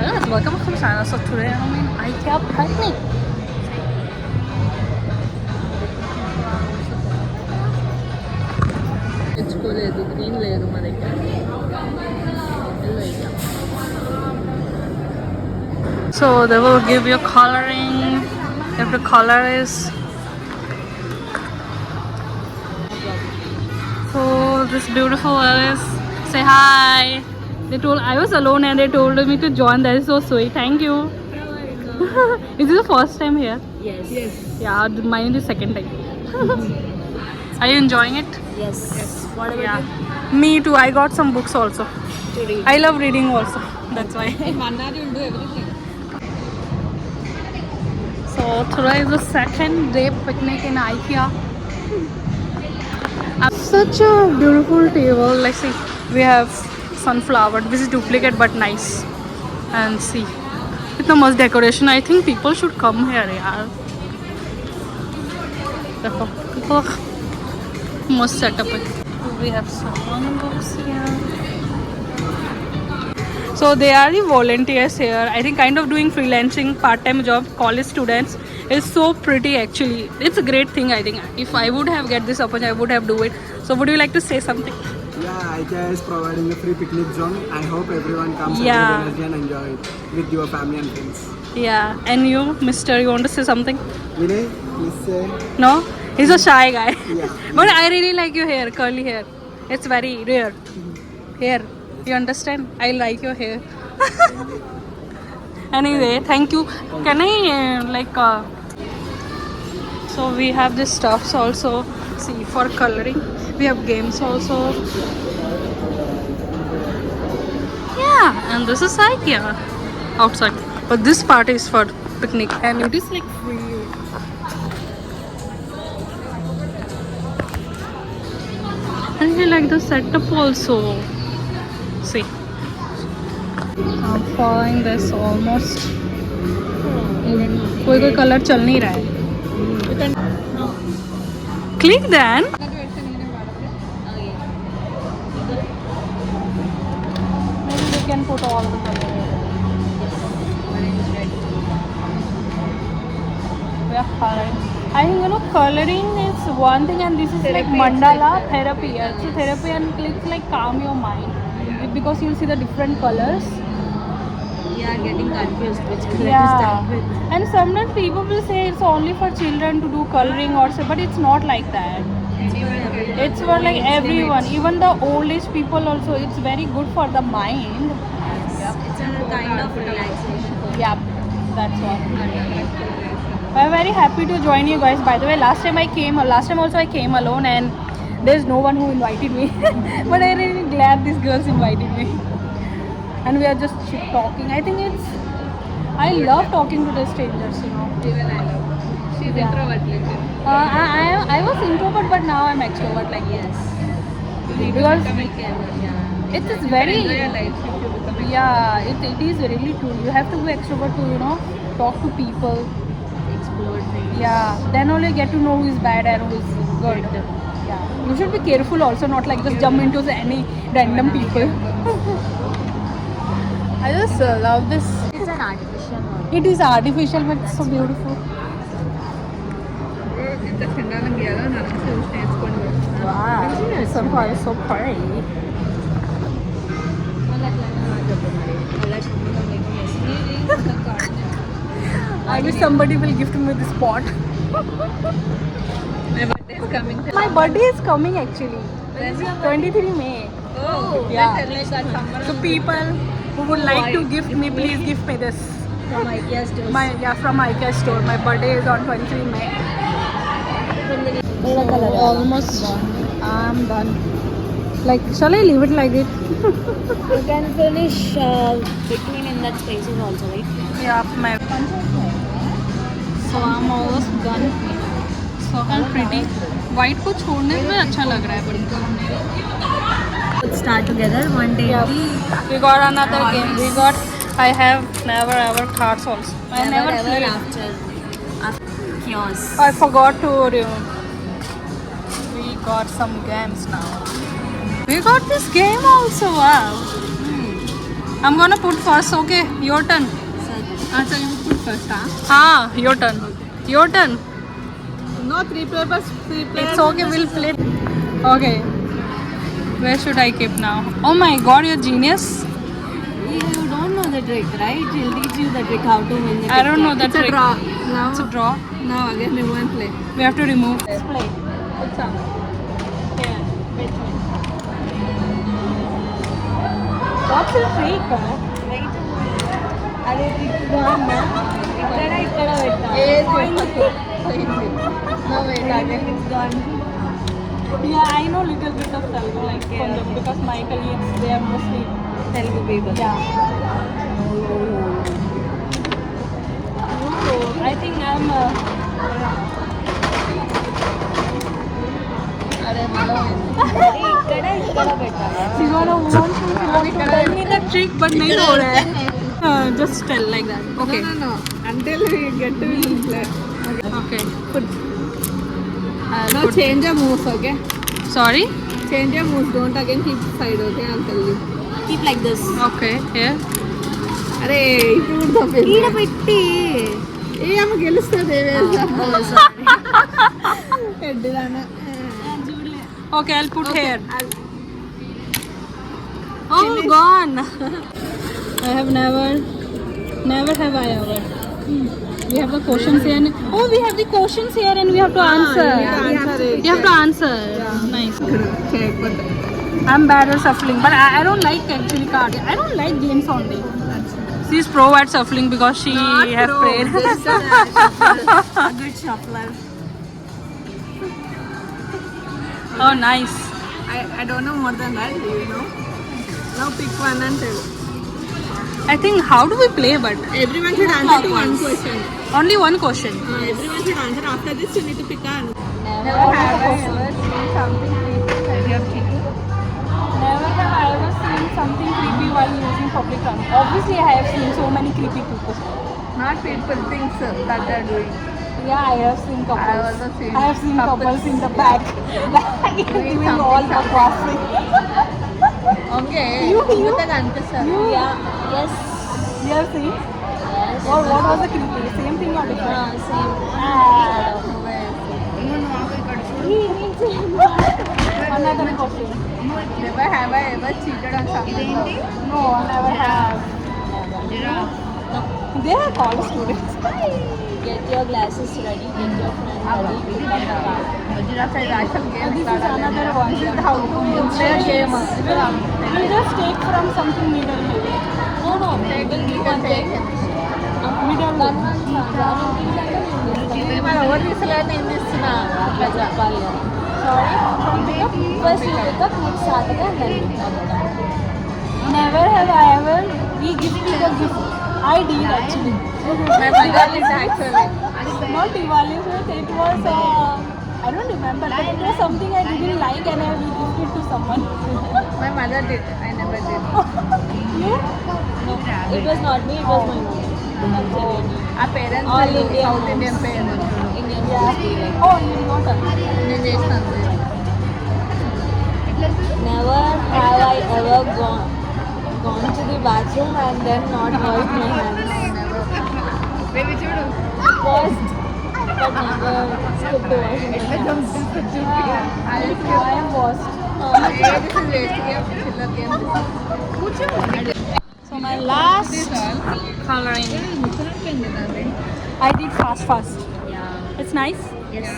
Yes, welcome to China. So today I'm in IKEA picnic. తెచ్చుకోలేదు green లేదు మా దగ్గర so they will give you coloring if the color is so this beautiful Alice say hi they told I was alone and they told me to join that is so sweet thank you is this the first time here Yes. yeah mine is second time are you enjoying it Yes. What about yeah you? me too I got some books also To read. I love reading also that's why In Mannar, you'll do everything. so today is the second day picnic in IKEA such a beautiful table like see we have sunflower this is duplicate but nice and see with the most decoration I think people should come here yaar देखो people must setup it we have some books here so they are the volunteers here I think kind of doing freelancing part-time job college students is so pretty actually it's a great thing I think if I would have get this opportunity I would have do it so would you like to say something Yeah, IKEA is providing a free picnic zone. I hope everyone comes Yeah. every Wednesday and enjoy it with your family and friends. yeah and you mister you want to say something Vinay, please say. no he's a shy guy Yeah. but I really like your hair curly hair it's very rare hair you understand I like your hair anyway thank you can I so we have this stuffs also see for coloring we have games also yeah and this is IKEA outside but this part is for picnic and it is like free and I like the setup also see I'm following this almost कोई कोई colour चल नहीं रहा है click then maybe we can put all the color we are coloring I think coloring is one thing and this is like mandala therapy it's a therapy and it's like calm your mind because you'll see the different colors We are getting confused which color to yeah start with. and sometimes people will say it's only for children to do coloring or so but it's not like that it's for like everyone even the old age people also it's very good for the mind It's a kind of relaxation. yeah that's what I'm very happy to join you guys by the way last time also I came alone and there's no one who invited me but I'm really glad these girls invited me and we are just talking I think it's I love talking to the strangers Even I love. She's Yeah. introvert like it. I was introvert but now I'm extrovert like Yes. because Become a carer, yeah. it is very Enjoy your life if you become a yeah it is really true you have to be extrovert to talk to people explore things. yeah then only you get to know who is bad and who is good yeah you should be careful also not like just jump into any random people I just love this It's an artificial one. it is artificial but it's so beautiful ఇంత చండాలం గీయాలో నాకు చూసి నేర్చుకోండి wow so far so pretty I wish somebody will gift me this pot My birthday is coming. my birthday is coming actually 23 May Oh, Yeah. like that summer. so people who would like to gift me please gift me this From IKEA stores. from IKEA store my birthday is on 23 May almost I'm done like shall I leave it like it You can finish between in that spaces also, right? yeah my so I'm almost done so how pretty white को छोड़ने में अच्छा लग रहा है but Let's start together one day. yeah we got another game we got I have never ever cards also I never ever played after chaos. I forgot to we got some games now we got this game also wow I'm gonna put first. Okay, your turn. So you put first, huh? Your turn. Your turn. No, 3 papers, 3 players. It's okay. We'll play. Okay. Where should I keep now? Oh my God, you're genius. You don't know the trick, right? He'll teach you the trick how to win the I don't know that It's a trick. draw. Now, It's a draw. now again remove and play. We have to remove. Let's play. What's up? Here, wait. What's the trick? అదే బాగున్నా ఇక్కడ No wait, again it's gone. Yeah, I know little bit of Telugu, like Konjam, because my colleagues, they are mostly Telugu people. yeah. So I think I'm. ఇక్కడ పెట్టాలి. She's gonna want to tell me the trick, but नहीं हो रहा है. Just tell like that. Okay. No. Until we get to play. Okay. No, change your moves, okay? Sorry. Change your moves. Don't again keep side, okay? I'll tell you. Keep like this. Okay. Here. అరే ఇప్పుడు ఈడ పెట్టి ఏ ఆమె గెలుస్తుంది Okay, I'll put here. Oh, gone. I have never have I ever. We have the questions here. Oh, we have the questions here and we have to answer. You have to answer. Nice. I'm bad at shuffling, but I don't like actually cards. I don't like games only. She's pro at shuffling because she has played. A good shuffler. Oh, nice. I don't know more than that, do you know? Now pick one and tell. I think how do we play? But Everyone should answer to one question. only one question. Everyone should answer. After this, you need to pick an. Never have I ever seen something creepy. Never have I ever seen something creepy while using public transport. Obviously, I have seen so many creepy people. Not people, things that they are doing. Yeah, I have seen couples. I also seen I have seen couples couples in the back, doing all the crossing. Okay. You? Yeah. Yes. You have seen? Yes. What was the creepy? Same thing or different? Same. Another question. Never have I ever cheated on someone. No, never have. They are college students. Get your glasses ready. Get your friend ready. Pick up the card. This is another one. This is how to play a game. We'll just take from something middle maybe. No. Take one take. Middle One ఎవరు తీసుకురాని ఏం చేస్తున్నా అట్లా చెప్పాలి Sorry? First pickup next Saturday and then Never have I ever re-gifted a gift. I did actually. My mother is actually Not Diwali, but it was, I don't remember, but it was something I didn't like and I re-gifted to someone. My mother did I never did You? No, it was not me, it was my mom. ఆ parents All Indian south moms. Indian parents Indian Oh, you got it. నేను చేస్తాను never have I ever gone to the bathroom and then not washed my hands. Baby చూడు first but never skipped washing my hands. I am washed. So my last coloring. I did fast. Yeah. It's nice. Yes.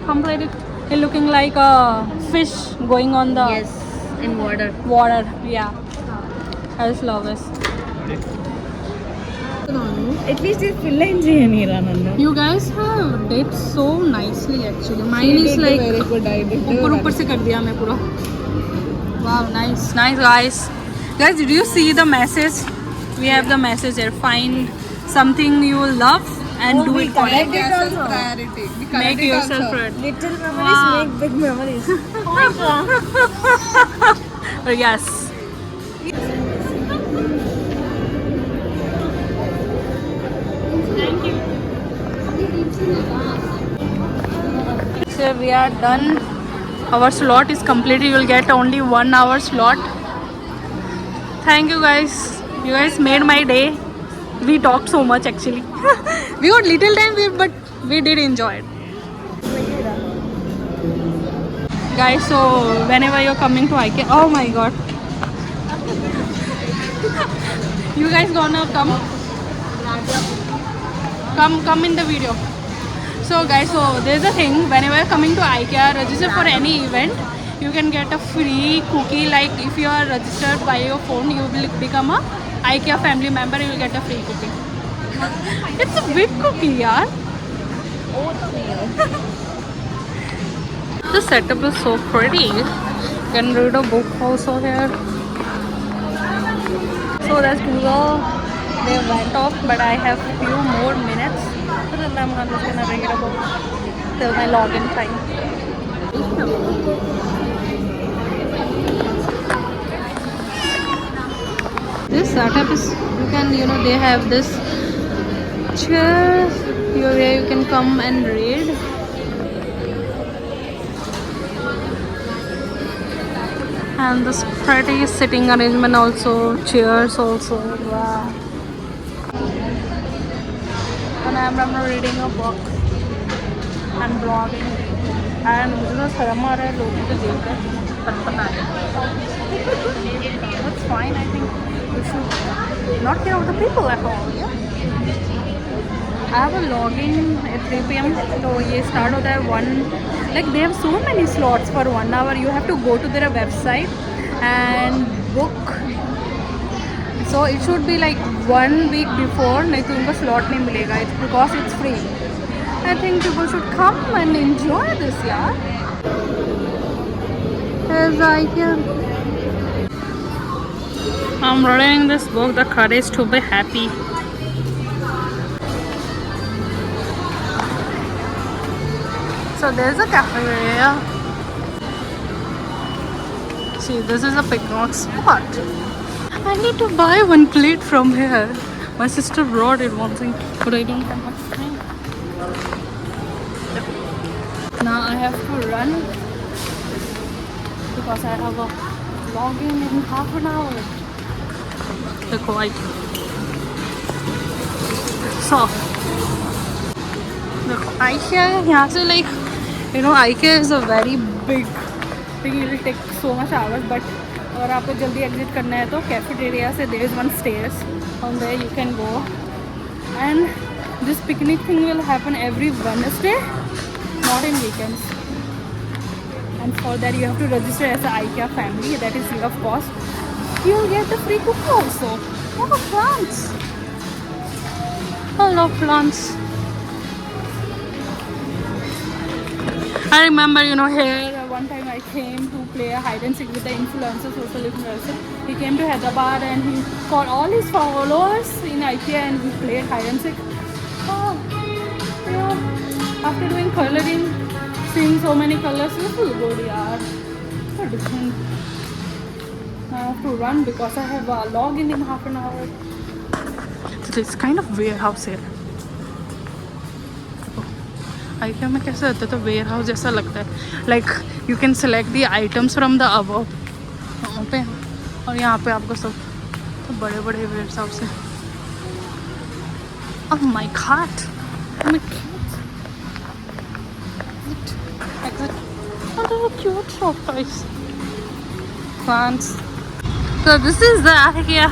Completed. It looking like a fish going on the Yes. In water. water. Yeah. I just love this. At least it's fill in చేయనిరా నన్ను. You guys have did so nicely actually. Mine is like very good. I did. ऊपर से कर दिया मैं पूरा. Wow, nice guys. Guys, did you see the message? We have the message here. Find something you love and do it for Make it. yourself priority. Make yourself priority. Little memories Wow. make big memories. Yes. Thank you. So we are done. Our slot is completed. You will get only 1 hour slot. Thank you guys. You guys made my day. We talked so much actually. We got little time, but we did enjoy it. Guys, so whenever you're coming to IKEA, oh my god. You guys gonna come in the video. So guys, so there's a thing, whenever you're coming to IKEA, register for any event, you can get a free cookie. Like if you are registered by your phone, you will become a IKEA family member, you will get a free cookie. It's a big cookie, yaar. The setup is so pretty. You can read a book also here. So that's Google. They went off, but I have few more minutes. So then I'm just gonna read a book till my login time. This setup is, you can, they have this chair where you can come and read. And this pretty sitting arrangement also, chairs also. Wow. And I'm reading a book and blogging. And मुझे तो शर्म आ रहा है लोगों को देखकर, पर पता है. That's fine. I think we should not care about the people at all. Yeah. I have a login at 3 p.m. So ये start होता है 1. Like they have so many slots for 1 hour. You have to go to their website and book. So it should be like 1 week before. नहीं तो उनका slot नहीं मिलेगा. It's because it's free. I think people should come and enjoy this, yeah. As I can. I'm reading this book, The Courage to Be Happy. So there's a cafeteria. See, this is a picnic spot. I need to buy one plate from here. My sister brought it one thing, but I don't have much time. Now I have to run because I have a login in half an hour. देखो IKEA. So देखो IKEA यहाँ से like IKEA is a very big thing. It will take so much hours, but अगर आपको जल्दी exit करना है तो कैफेटेरिया से there is one stairs. On there you can go, and this picnic thing will happen every Wednesday, not in weekends. And for that you have to register as an IKEA family. That is free of cost. You'll get the free cookie also. Oh, plants! I love plants. I remember, here one time I came to play a hide and seek with the social influencer. He came to Hyderabad and he called all his followers in IKEA and we played hide and seek. Oh, after doing coloring, seeing so many colors, it feels good, yaar. So different. I have to run because I have a login in half an hour. So it's kind of warehouse here. IKEA में कैसे रहता है तो warehouse जैसा लगता है. Like you can select the items from the above. वहाँ पे और यहाँ पे आपको सब तो बड़े-बड़े warehouse है. Oh my god! Oh my god! Exit. Oh, they're cute shop guys. Plants. So this is the IKEA.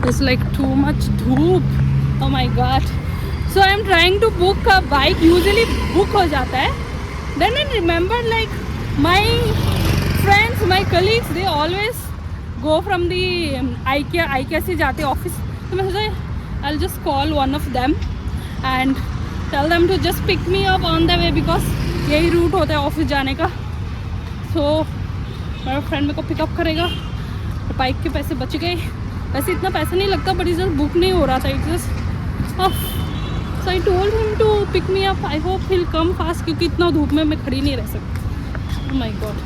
It's like too much dhoop. Oh my god. So I'm trying to book a bike. Usually book हो जाता है. Then I remember like my friends, my colleagues, they always go from the IKEA से जाते office. तो मैं सोचा I'll just call one of them and tell them to just pick me up on the way because यही route होता है office जाने का. So मेरा फ्रेंड मेरे को पिकअप करेगा. बाइक के पैसे बच गए. वैसे इतना पैसा नहीं लगता बट इस बुक नहीं हो रहा था. It just So I told him to pick me up. I hope he'll come fast क्योंकि इतना धूप में मैं खड़ी नहीं रह सकती. Oh my god.